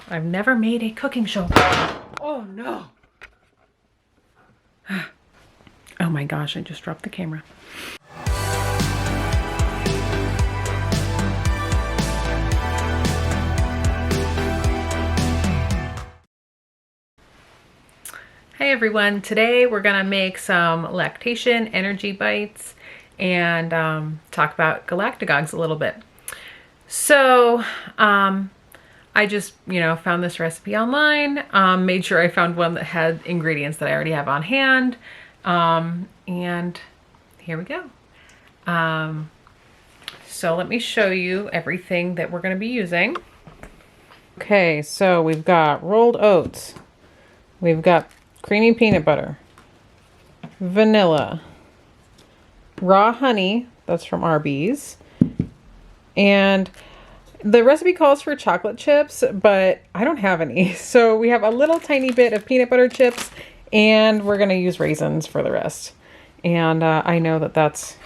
I've never made a cooking show. Oh no. Oh my gosh, I just dropped the camera. Hey everyone, today we're gonna make some lactation energy bites and talk about galactagogues a little bit. So I just, found this recipe online, made sure I found one that had ingredients that I already have on hand, and here we go. So let me show you everything that we're gonna be using. Okay, so we've got rolled oats, we've got creamy peanut butter, vanilla, raw honey, that's from Arby's, and the recipe calls for chocolate chips, but I don't have any. So we have a little tiny bit of peanut butter chips, and we're gonna use raisins for the rest. And I know that that's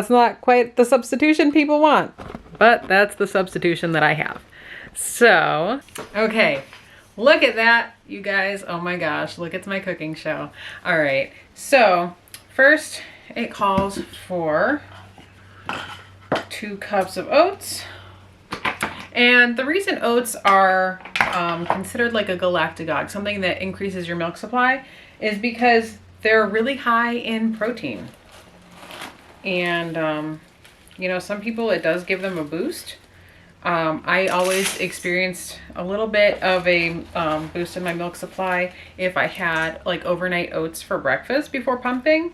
not quite the substitution people want, but that's the substitution that I have. So, okay. Look at that, you guys. Oh my gosh, look at my cooking show. All right, so first it calls for 2 cups of oats. And the reason oats are considered like a galactagogue, something that increases your milk supply, is because they're really high in protein. And, some people, it does give them a boost. I always experienced a little bit of a boost in my milk supply if I had like overnight oats for breakfast before pumping.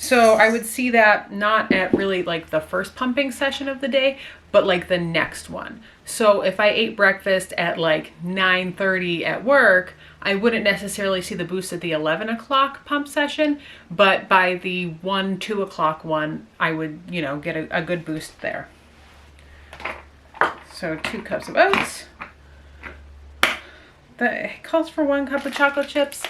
So I would see that not at really like the first pumping session of the day, but like the next one. So if I ate breakfast at like 9:30 at work, I wouldn't necessarily see the boost at the 11 o'clock pump session, but by the 2 o'clock one, I would, get a good boost there. So 2 cups of oats. That calls for 1 cup of chocolate chips.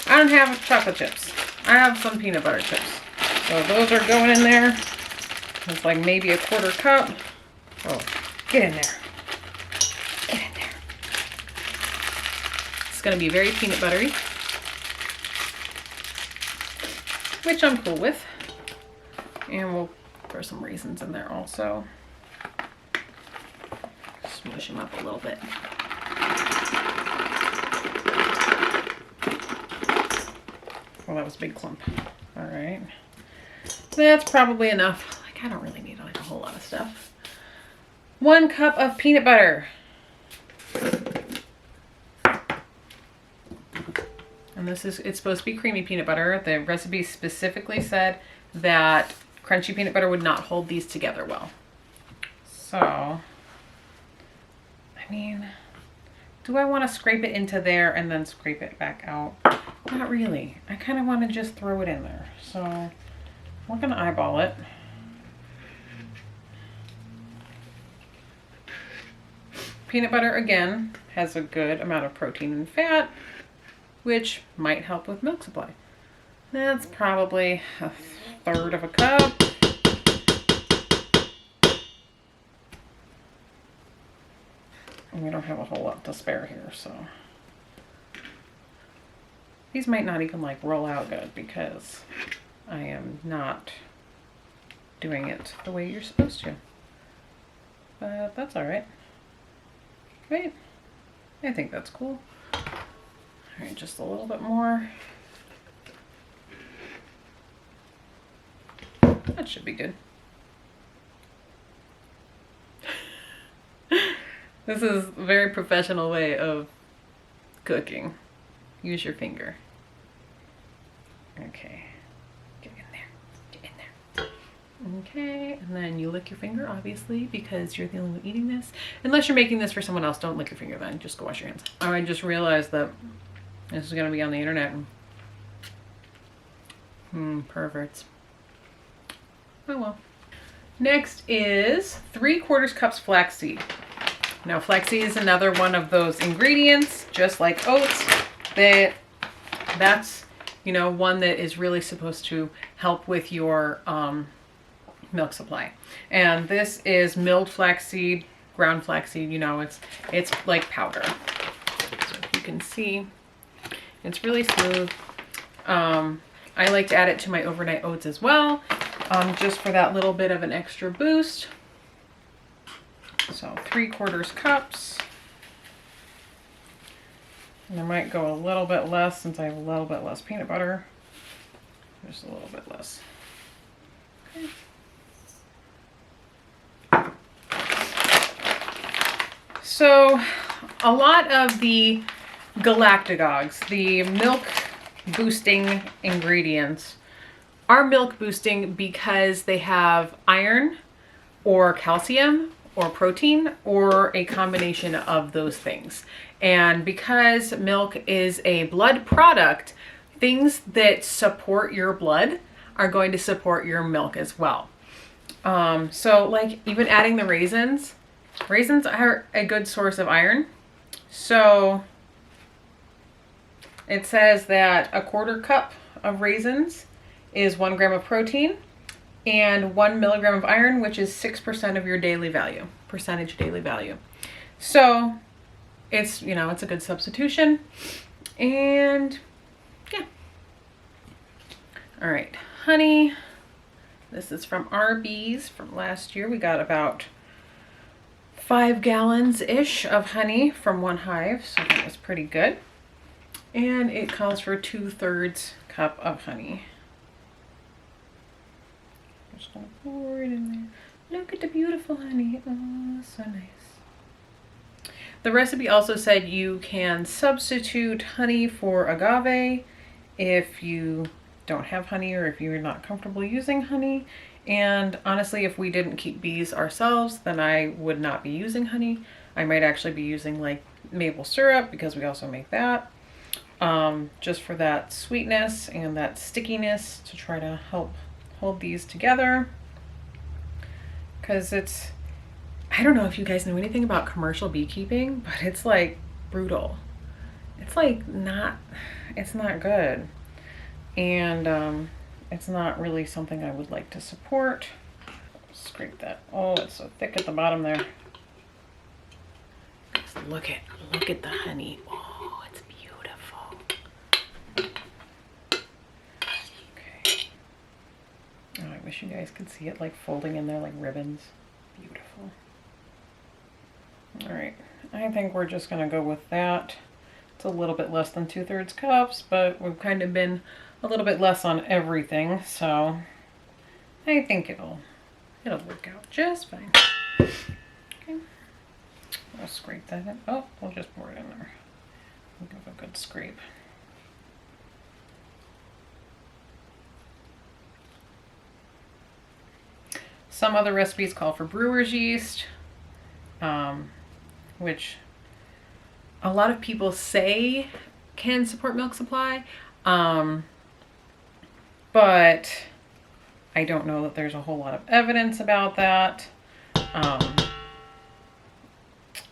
I don't have chocolate chips. I have some peanut butter chips. So those are going in there. It's like maybe a 1/4 cup. Oh, get in there. Get in there. It's gonna be very peanut buttery, which I'm cool with. And we'll throw some raisins in there also. Smush them up a little bit. Well, that was a big clump. All right. That's probably enough. Like, I don't really need like a whole lot of stuff. 1 cup of peanut butter. And it's supposed to be creamy peanut butter. The recipe specifically said that crunchy peanut butter would not hold these together well. So, I mean, do I want to scrape it into there and then scrape it back out? Not really. I kind of want to just throw it in there. So we're going to eyeball it. Peanut butter, again, has a good amount of protein and fat, which might help with milk supply. That's probably 1/3 of a cup. We don't have a whole lot to spare here, so these might not even like roll out good because I am not doing it the way you're supposed to. But that's all right. Right? I think that's cool. All right, just a little bit more. That should be good. This is a very professional way of cooking. Use your finger. Okay. Get in there. Get in there. Okay, and then you lick your finger, obviously, because you're the only one eating this. Unless you're making this for someone else, don't lick your finger then. Just go wash your hands. Oh, I just realized that this is going to be on the internet. Perverts. Oh well. Next is 3/4 cups flaxseed. Now, flaxseed is another one of those ingredients, just like oats, that's, one that is really supposed to help with your milk supply. And this is milled flaxseed ground flaxseed, you know, it's like powder. So if you can see, it's really smooth. I like to add it to my overnight oats as well, just for that little bit of an extra boost. So 3/4 cups. And I might go a little bit less since I have a little bit less peanut butter. Just a little bit less. Okay. So a lot of the galactagogues, the milk boosting ingredients, are milk boosting because they have iron or calcium or protein or a combination of those things. And because milk is a blood product, things that support your blood are going to support your milk as well. So like even adding the raisins are a good source of iron. So it says that 1/4 cup of raisins is 1 gram of protein and 1 milligram of iron, which is 6% of your daily value, percentage daily value. So it's, you know, it's a good substitution. And yeah. All right, honey. This is from Arby's from last year. We got about 5 gallons-ish of honey from one hive, so that was pretty good. And it calls for 2/3 cup of honey. Just gonna pour it in there. Look at the beautiful honey. Oh, so nice. The recipe also said you can substitute honey for agave if you don't have honey or if you're not comfortable using honey. And honestly, if we didn't keep bees ourselves, then I would not be using honey. I might actually be using like maple syrup because we also make that. Just for that sweetness and that stickiness to try to help hold these together. Because it's, I don't know if you guys know anything about commercial beekeeping, but it's like brutal. It's like it's not good. And it's not really something I would like to support. Scrape that. Oh, it's so thick at the bottom there. Just look at the honey. Oh, it's beautiful. Okay. Oh, I wish you guys could see it like folding in there like ribbons. Beautiful. All right, I think we're just gonna go with that. It's a little bit less than 2/3 cups, but we've kind of been a little bit less on everything, so I think it'll work out just fine. Okay, I'll scrape that in. Oh, we'll just pour it in there. We'll give a good scrape. Some other recipes call for brewer's yeast, which a lot of people say can support milk supply, but I don't know that there's a whole lot of evidence about that.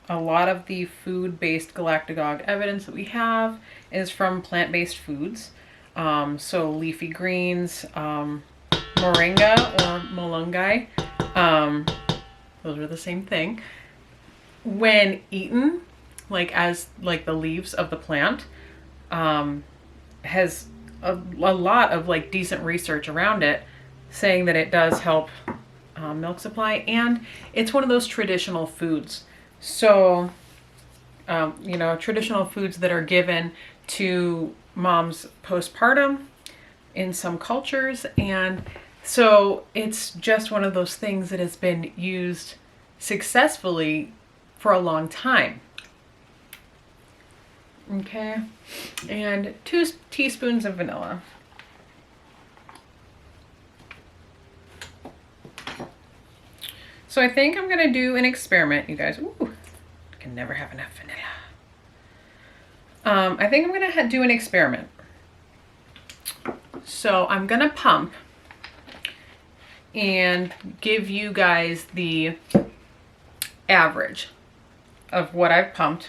A lot of the food-based galactagogue evidence that we have is from plant-based foods. So leafy greens, moringa or molungi, those are the same thing. When eaten, like as like the leaves of the plant, has a lot of like decent research around it saying that it does help milk supply, and it's one of those traditional foods. So, you know, traditional foods that are given to moms postpartum in some cultures. And so it's just one of those things that has been used successfully for a long time. Okay, and 2 teaspoons of vanilla. So I think I'm gonna do an experiment, you guys. Ooh, I can never have enough vanilla. I think I'm gonna do an experiment. So I'm gonna pump and give you guys the average of what I've pumped.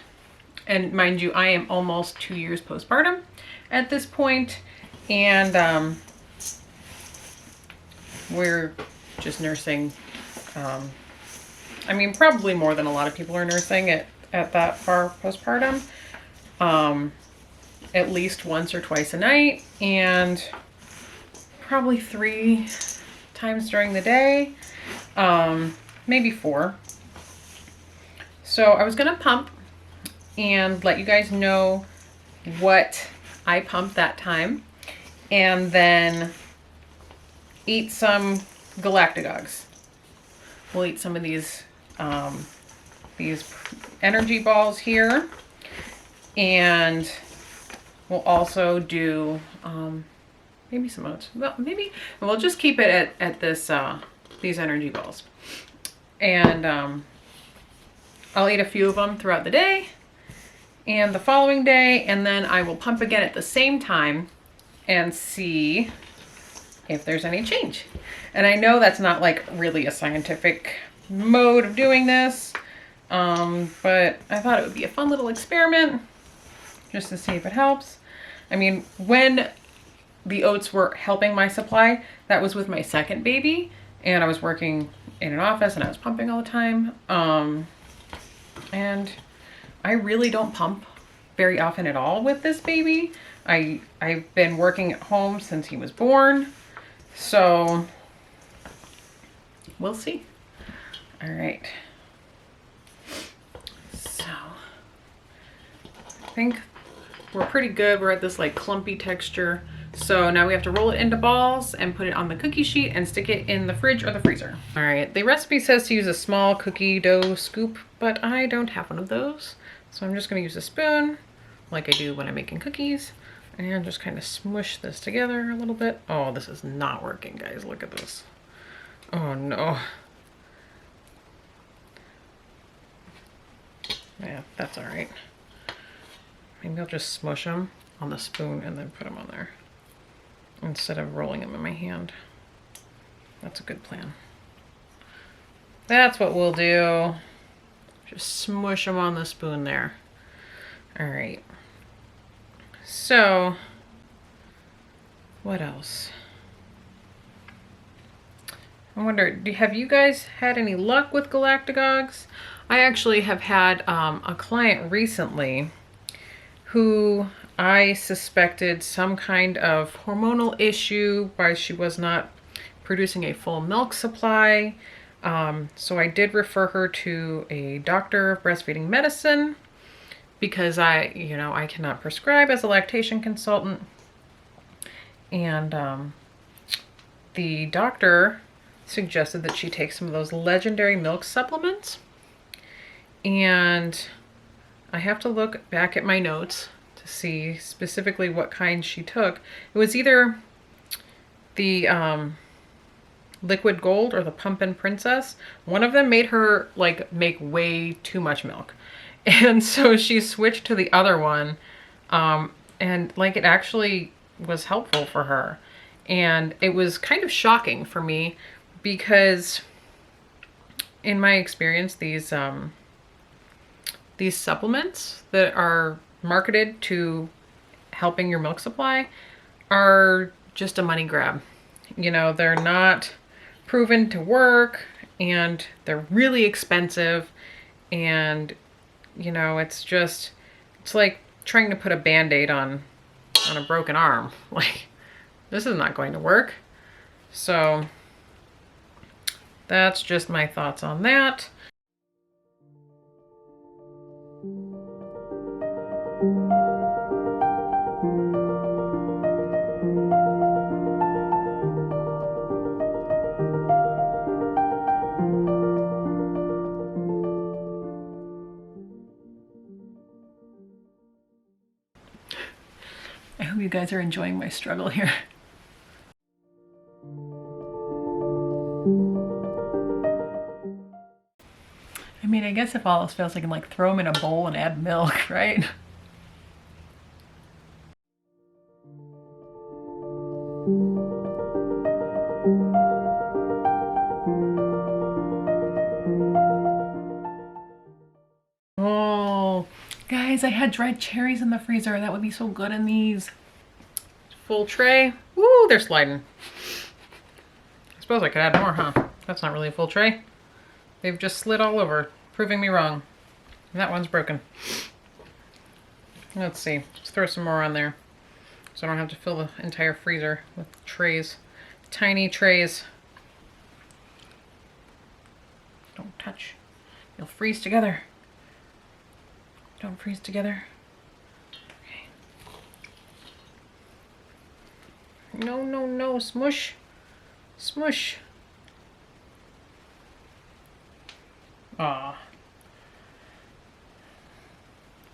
And mind you, I am almost 2 years postpartum at this point, and we're just nursing I mean, probably more than a lot of people are nursing at that far postpartum. At least once or twice a night, and probably 3 times during the day, maybe 4. So I was gonna pump and let you guys know what I pumped that time, and then eat some galactagogues. We'll eat some of these energy balls here, and we'll also do maybe some oats. Well, maybe we'll just keep it at this these energy balls, and I'll eat a few of them throughout the day and the following day, and then I will pump again at the same time and see if there's any change. And I know that's not like really a scientific mode of doing this, but I thought it would be a fun little experiment just to see if it helps. I mean, when the oats were helping my supply, that was with my second baby, and I was working in an office and I was pumping all the time. And I really don't pump very often at all with this baby. I've been working at home since he was born, so we'll see. All right. So I think we're pretty good. We're at this like clumpy texture. So now we have to roll it into balls and put it on the cookie sheet and stick it in the fridge or the freezer. All right, the recipe says to use a small cookie dough scoop, but I don't have one of those. So I'm just gonna use a spoon like I do when I'm making cookies and just kind of smush this together a little bit. Oh, this is not working, guys. Look at this. Oh no. Yeah, that's all right. Maybe I'll just smush them on the spoon and then put them on there instead of rolling them in my hand. That's a good plan. That's what we'll do. Just smush them on the spoon there. All right. So, what else? I wonder, have you guys had any luck with galactagogues? I actually have had a client recently who I suspected some kind of hormonal issue why she was not producing a full milk supply. So I did refer her to a doctor of breastfeeding medicine because I cannot prescribe as a lactation consultant. And the doctor suggested that she take some of those legendary milk supplements. And I have to look back at my notes to see specifically what kind she took. It was either the Liquid Gold or the Pumpin' Princess. One of them made her like make way too much milk. And so she switched to the other one. And like it actually was helpful for her. And it was kind of shocking for me because in my experience, these supplements that are marketed to helping your milk supply are just a money grab. You know, they're not proven to work and they're really expensive, and you know, it's like trying to put a band-aid on a broken arm. Like, this is not going to work. So that's just my thoughts on that. I hope you guys are enjoying my struggle here. I mean, I guess if all else fails, I can like throw them in a bowl and add milk, right? Oh, guys, I had dried cherries in the freezer. That would be so good in these. Full tray. Woo, they're sliding. I suppose I could add more, huh? That's not really a full tray. They've just slid all over, proving me wrong. And that one's broken. Let's see. Let's throw some more on there so I don't have to fill the entire freezer with trays. Tiny trays. Don't touch. You'll freeze together. Don't freeze together. Okay. No, no, no. Smush. Smush. Aw.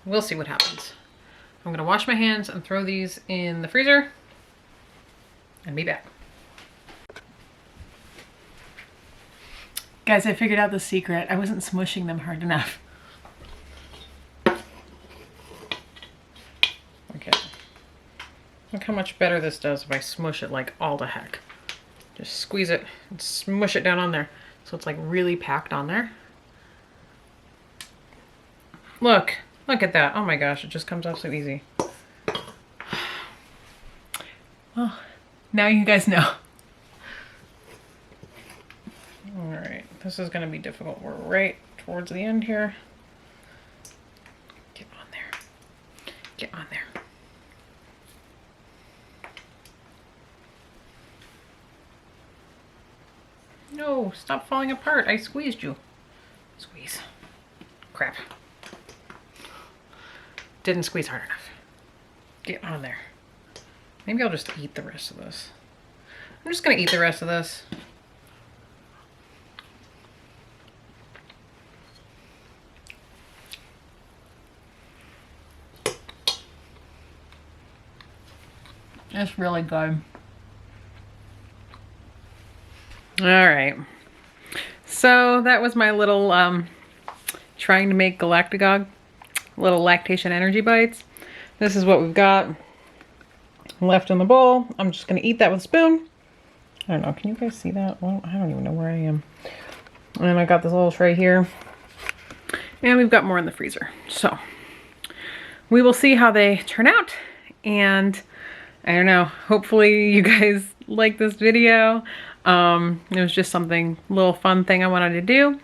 We'll see what happens. I'm gonna wash my hands and throw these in the freezer and be back. Guys, I figured out the secret. I wasn't smushing them hard enough. Okay. Look how much better this does if I smush it like all the heck. Just squeeze it and smush it down on there so it's like really packed on there. Look at that. Oh my gosh, it just comes off so easy. Well, now you guys know. All right, this is gonna be difficult. We're right towards the end here. Get on there. Get on there. No, stop falling apart. I squeezed you. Squeeze. Crap. Didn't squeeze hard enough. Get on there. Maybe I'll just eat the rest of this. I'm just gonna eat the rest of this. It's really good. All right. So that was my little trying to make galactagogue. Little lactation energy bites. This is what we've got left in the bowl. I'm just gonna eat that with a spoon. I don't know, can you guys see that? Well, I don't even know where I am. And I got this little tray here. And we've got more in the freezer. So we will see how they turn out. And I don't know, hopefully you guys like this video. It was just something, little fun thing I wanted to do.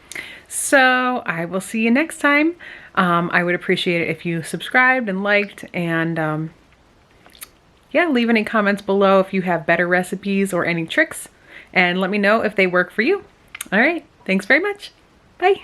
So I will see you next time. I would appreciate it if you subscribed and liked, and yeah, leave any comments below if you have better recipes or any tricks, and let me know if they work for you. All right, thanks very much. Bye.